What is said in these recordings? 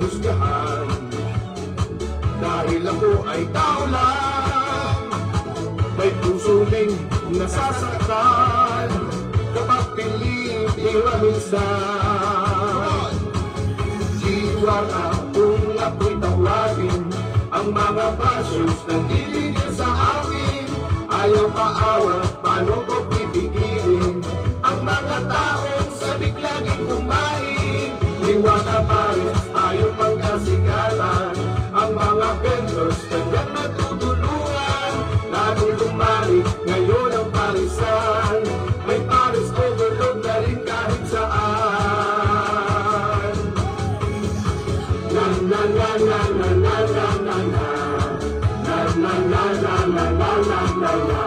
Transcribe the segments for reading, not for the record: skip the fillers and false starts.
husgahan. Dahil ako ay tao lang, may puso ding nasasaktan, kapag pinipira minsan. Diwata kung ako'y tawagin, ang mga basos na niligil sa akin. Ayaw paawa, paano ko pipigilin ang mga taong sabik laging kumain. Diwata pares, ayaw pagkasigalan, ang mga vendors kanyang natutulungan. Lalo lumari, ngayon ang parisan, may pares overload na rin kahit saan. Na na na na na na na na na. Na na na na na na na na na.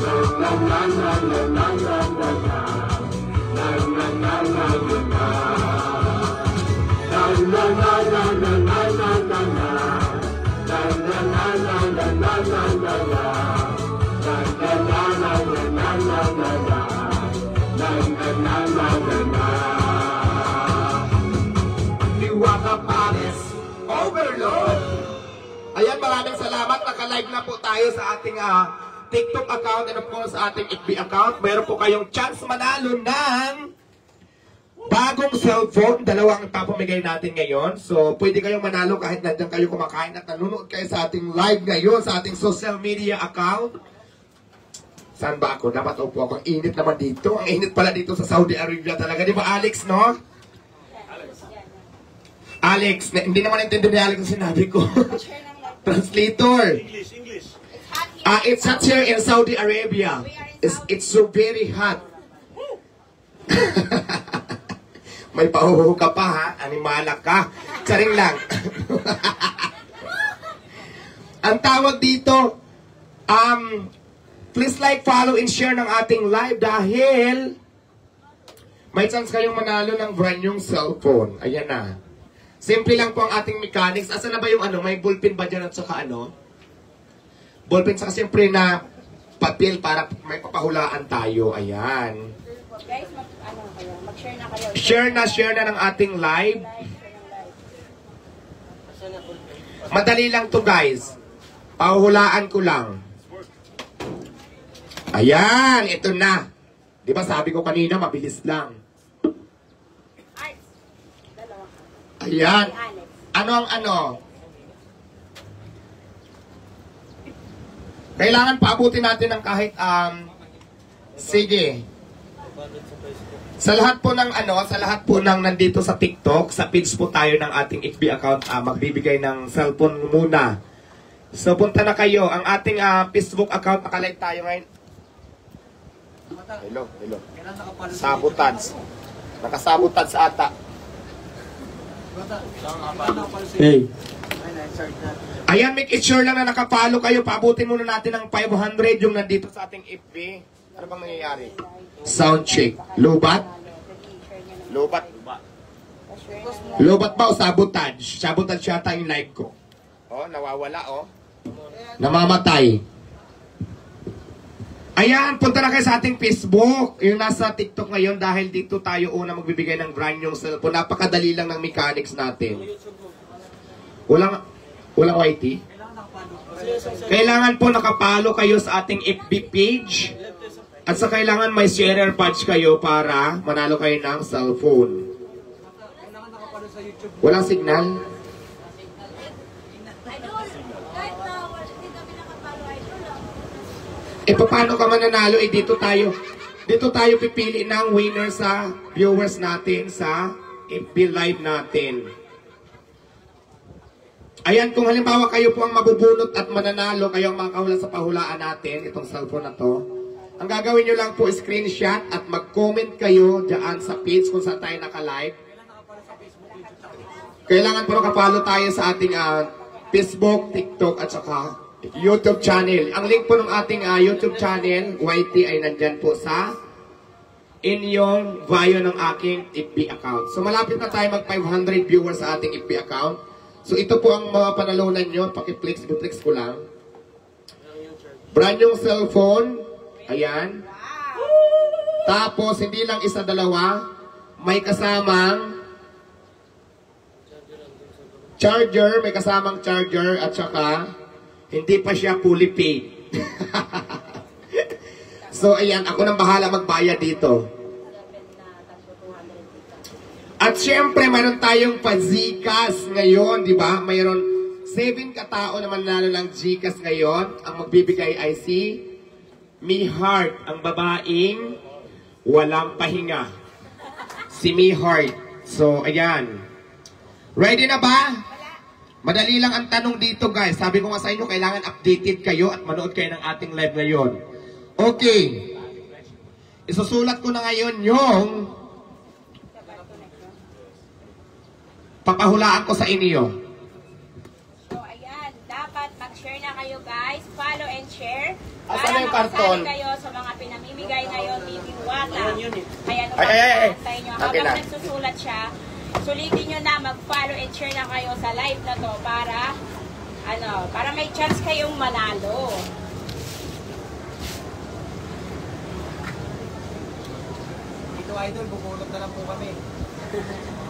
Na na na na na na na na na. Na na na na na na. Na na na na na na na na na. Na na na na na na na na na. Na na na na na na na na na. Na na na na na na. Diwata Pares Overload. Ayan, maraming salamat. Naka-live na po tayo sa ating TikTok account and of course sa ating FB account. Meron po kayong chance manalo ng bagong cellphone. Dalawang papamigay natin ngayon. So, pwede kayong manalo kahit nandiyan kayo kumakain at nanonood kayo sa ating live ngayon sa ating social media account. Saan ba ako? Dapat upo ako. Ang init naman dito. Ang init pala dito sa Saudi Arabia talaga. Di ba, Alex, no? Alex, hindi naman intindi ni Alex ang sinabi ko. Translator. English. It's hot here in Saudi Arabia. It's so very hot. May pahuhu ka pa ha? Animala ka. Charing lang. Ang tawag dito, please like, follow, and share ng ating live dahil may chance kayong manalo ng brand new cellphone. Ayan na. Simple lang po ang ating mechanics. Asa na ba yung ano? May ballpen ba dyan at saka ano? Ballpen saka siyempre na papel para may papahulaan tayo. Ayan. Guys, mag-share na kayo. Share na ng ating live. Madali lang to guys. Pahuhulaan ko lang. Ayan, ito na. Di ba sabi ko kanina, mabilis lang. Ayan. Ano ang ano? Kailangan paabutin natin ng kahit sige. Sa lahat po ng ano, sa lahat po ng nandito sa TikTok, sa page po tayo ng ating FB account, magbibigay ng cellphone muna. So punta na kayo. Ang ating Facebook account, nakalive tayo ngayon. Hello. Sabotage. Nakasabotage sa ata. Hey. Ayan, make it sure lang na nakapalo kayo. Paabutin muna natin ng 500 yung nandito sa ating FB. Ano bang nangyayari? Sound check. Lobat? Lobat ba o sabotage? Sabotage yata yung live ko. Oh, nawawala oh. Namamatay. Ayan, punta na kayo sa ating Facebook. Yung nasa TikTok ngayon dahil dito tayo una magbibigay ng brand new cellphone. Napakadali lang ng mechanics natin. Walang YT? Kailangan po nakapalo kayo sa ating FB page. At sa kailangan may sharer badge kayo para manalo kayo ng cellphone. Walang signal? Paano ka mananalo? Dito tayo pipili ng winner sa viewers natin sa FB Live natin. Ayan, kung halimbawa kayo po ang mabubunot at mananalo, kayo ang makakahula sa pahulaan natin, itong cellphone na to, ang gagawin nyo lang po, screenshot at mag-comment kayo dyan sa page kung saan tayo naka-live. Kailangan po nakapalo tayo sa ating Facebook, TikTok at saka YouTube channel. Ang link po ng ating YouTube channel, YT, ay nandyan po sa inyong bio ng aking FB account. So malapit na tayo mag 500 viewers sa ating FB account. So ito po ang mga panalunan nyo. Pakiflex ko lang. Brand new cellphone. Ayan. Tapos hindi lang isa, dalawa. May kasamang Charger, may kasamang charger at saka hindi pa siya fully paid. So ayan, ako nang bahala magbayad dito. At syempre, mayroon tayong pa-Gcash ngayon, di ba? Mayroon 7 katao naman nalo ng Gcash ngayon. Ang magbibigay ay si Mi Heart, ang babaeng walang pahinga. Si Mi Heart. So, ayan. Ready na ba? Madali lang ang tanong dito, guys. Sabi ko nga sa inyo, kailangan updated kayo at manood kayo ng ating live ngayon. Okay. Isusulat ko na ngayon yung papahulaan ko sa inyo. So, ayan. Dapat mag-share na kayo, guys. Follow and share. Asan Para na yung karton? makasali kayo sa mga pinamimigay ngayon ni Diwata. Kaya Ay. nyo, Okay habang na. nagsusulat siya, sulitin nyo na, mag-follow and share na kayo sa live na to para may chance kayong manalo. Ito idol, bubulot na lang po kami.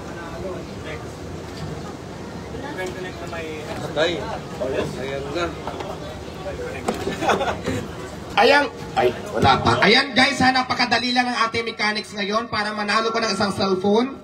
Manalo. Connect na may... Atay. Ayan na. Ay, wala pa. Ayan guys, ha, napakadali lang ang ating mechanics ngayon para manalo ko ng isang cellphone.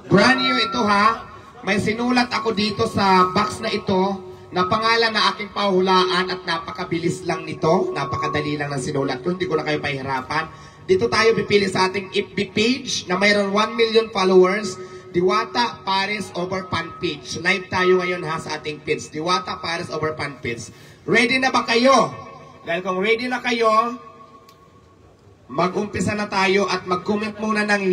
Brand new ito ha. May sinulat ako dito sa box na ito na pangalan na aking pahulaan at napakabilis lang nito. Napakadali lang ng sinulat ko. Hindi ko na kayo pahirapan. Dito tayo pipili sa ating FB page na mayroon 1 million followers. Diwata Paris over fan page. Live tayo ngayon ha sa ating page. Diwata Paris over fan page. Ready na ba kayo? Dahil kung ready na kayo, mag-umpisa na tayo at mag-comment muna ng